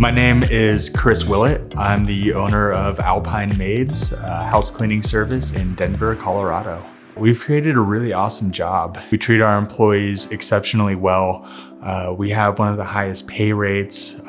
My name is Chris Willett. I'm the owner of Alpine Maids, a house cleaning service in Denver, Colorado. We've created a really awesome job. We treat our employees exceptionally well. We have one of the highest pay rates,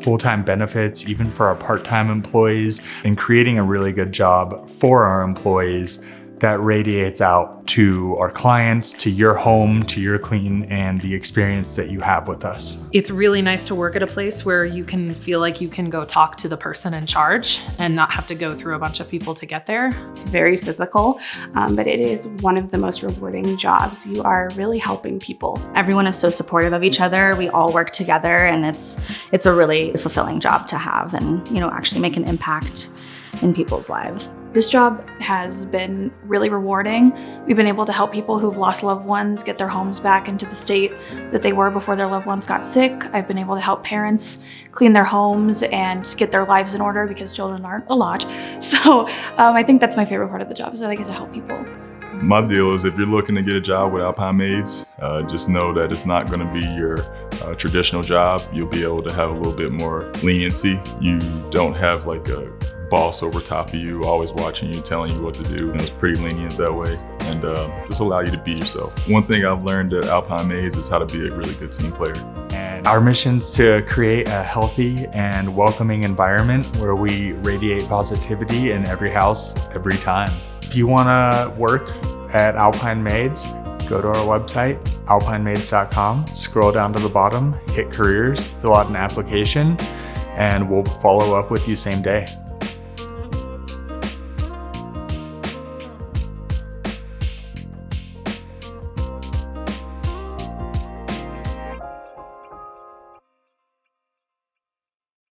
full-time benefits, even for our part-time employees, and creating a really good job for our employees that radiates out to our clients, to your home, to your clean, and the experience that you have with us. It's really nice to work at a place where you can feel like you can go talk to the person in charge and not have to go through a bunch of people to get there. It's very physical, but it is one of the most rewarding jobs. You are really helping people. Everyone is so supportive of each other. We all work together, and it's a really fulfilling job to have and, actually make an impact in people's lives. This job has been really rewarding. We've been able to help people who've lost loved ones get their homes back into the state that they were before their loved ones got sick. I've been able to help parents clean their homes and get their lives in order because children aren't a lot. So I think that's my favorite part of the job, is that I get to help people. My deal is, if you're looking to get a job with Alpine Maids, just know that it's not going to be your traditional job. You'll be able to have a little bit more leniency. You don't have like a boss over top of you, always watching you, telling you what to do. It's pretty lenient that way, and just allow you to be yourself. One thing I've learned at Alpine Maids is how to be a really good team player. And our mission is to create a healthy and welcoming environment where we radiate positivity in every house, every time. If you want to work at Alpine Maids, go to our website, alpinemaids.com, scroll down to the bottom, hit careers, fill out an application, and we'll follow up with you same day.